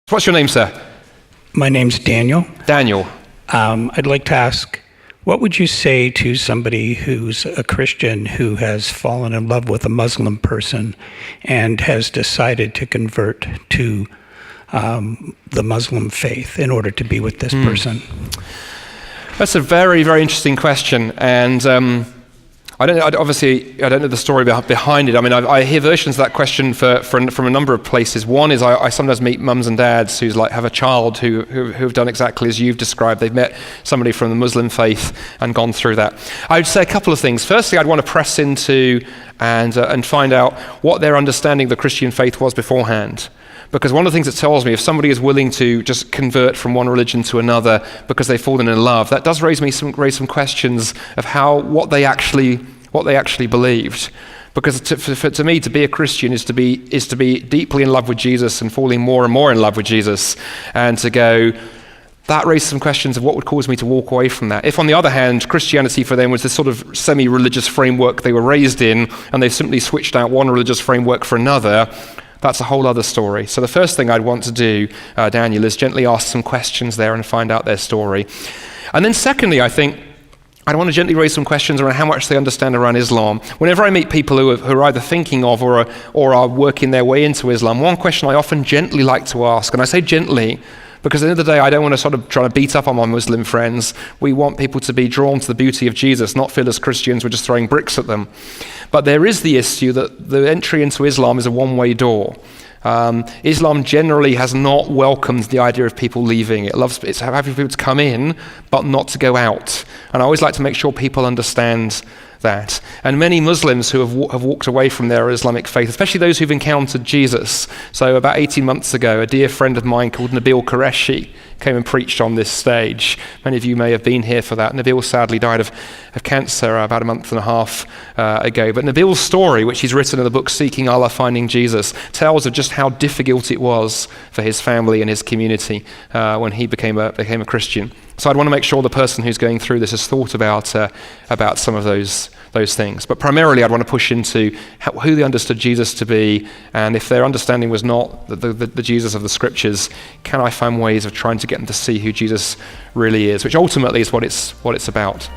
What's your name, sir? My name's Daniel. Daniel. I'd like to ask, what would you say to somebody who's a Christian who has fallen in love with a Muslim person and has decided to convert to the Muslim faith in order to be with this person? That's a very, very interesting question, and I don't know the story behind it. I mean, I hear versions of that question from a number of places. One is I sometimes meet mums and dads who have a child who have done exactly as you've described. They've met somebody from the Muslim faith and gone through that. I would say a couple of things. Firstly, I'd want to press into and find out what their understanding of the Christian faith was beforehand. Because one of the things it tells me, if somebody is willing to just convert from one religion to another because they've fallen in love, that does raise some questions of what they actually believed. Because to me, to be a Christian is to be deeply in love with Jesus and falling more and more in love with Jesus, and to go. That raised some questions of what would cause me to walk away from that. If, on the other hand, Christianity for them was this sort of semi-religious framework they were raised in, and they've simply switched out one religious framework for another, that's a whole other story. So the first thing I'd want to do, Daniel, is gently ask some questions there and find out their story. And then secondly, I think I'd want to gently raise some questions around how much they understand around Islam. Whenever I meet people who are either thinking of or are working their way into Islam, one question I often gently like to ask, and I say gently, because at the end of the day, I don't want to sort of try to beat up on my Muslim friends. We want people to be drawn to the beauty of Jesus, not feel as Christians we're just throwing bricks at them. But there is the issue that the entry into Islam is a one-way door. Islam generally has not welcomed the idea of people leaving. It's happy for people to come in, but not to go out. And I always like to make sure people understand that. And many Muslims who have walked away from their Islamic faith, especially those who've encountered Jesus. So about 18 months ago, a dear friend of mine called Nabil Qureshi came and preached on this stage. Many of you may have been here for that. Nabil sadly died of cancer about a month and a half ago. But Nabil's story, which he's written in the book Seeking Allah, Finding Jesus, tells of just how difficult it was for his family and his community when he became a Christian. So I'd want to make sure the person who's going through this has thought about some of those things. But primarily I'd want to push into who they understood Jesus to be, and if their understanding was not the Jesus of the scriptures, can I find ways of trying to get them to see who Jesus really is, which ultimately is what it's about.